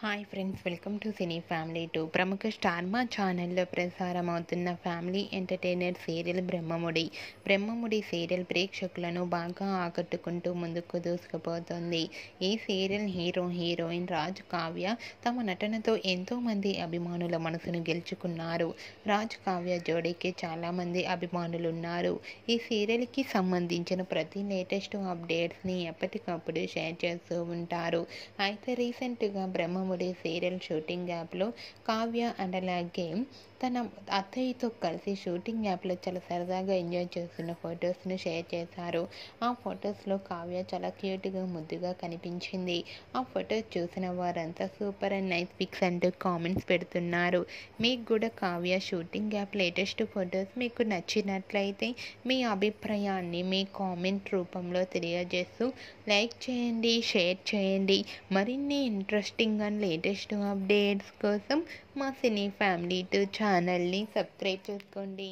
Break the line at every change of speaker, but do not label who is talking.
Hi friends, welcome to cine family 2. ప్రముఖ star Maa ఛానల్లో ప్రసారమవుతున్న family entertainer serial Brahmamudi serial ప్రేక్షకులను బాగా ఆకట్టుకుంటూ ముందుకు దూసుకుపోతుంది. ఈ సీరియల్ హీరోయిన్ రాజ్ కావ్య తమ నటనతో ఎంతోమంది అభిమానుల మనసును గెలుచుకున్నారు. రాజ్ కావ్య జోడీకి చాలామంది అభిమానులున్నారు. ఈ సీరియల్కి సంబంధించిన ప్రతి లేటెస్ట్ అప్డేట్స్ని ఎప్పటికప్పుడు షేర్ చేస్తూ ఉంటారు. అయితే రీసెంట్గా బ్రహ్మముడి సీరియల్ షూటింగ్ యాప్లో కావ్య అండ్ అలాగే తన అత్తయ్యతో కలిసి షూటింగ్ యాప్లో చాలా సరదాగా ఎంజాయ్ చేస్తున్న ఫొటోస్ను షేర్ చేశారు. ఆ ఫొటోస్లో కావ్య చాలా క్యూట్గా ముద్దుగా కనిపించింది. ఆ ఫొటోస్ చూసిన వారంతా సూపర్ అండ్ నైస్ పిక్స్ అంటూ కామెంట్స్ పెడుతున్నారు. మీకు కూడా Kavya shooting app latest photos మీకు నచ్చినట్లయితే మీ అభిప్రాయాన్ని మీ కామెంట్ రూపంలో తెలియజేస్తూ లైక్ చేయండి, షేర్ చేయండి. మరిన్ని ఇంట్రెస్టింగ్ అండ్ లేటెస్ట్ అప్డేట్స్ కోసం మా సినీ ఫ్యామిలీ 2 ఛానల్ని సబ్స్క్రైబ్ చేసుకోండి.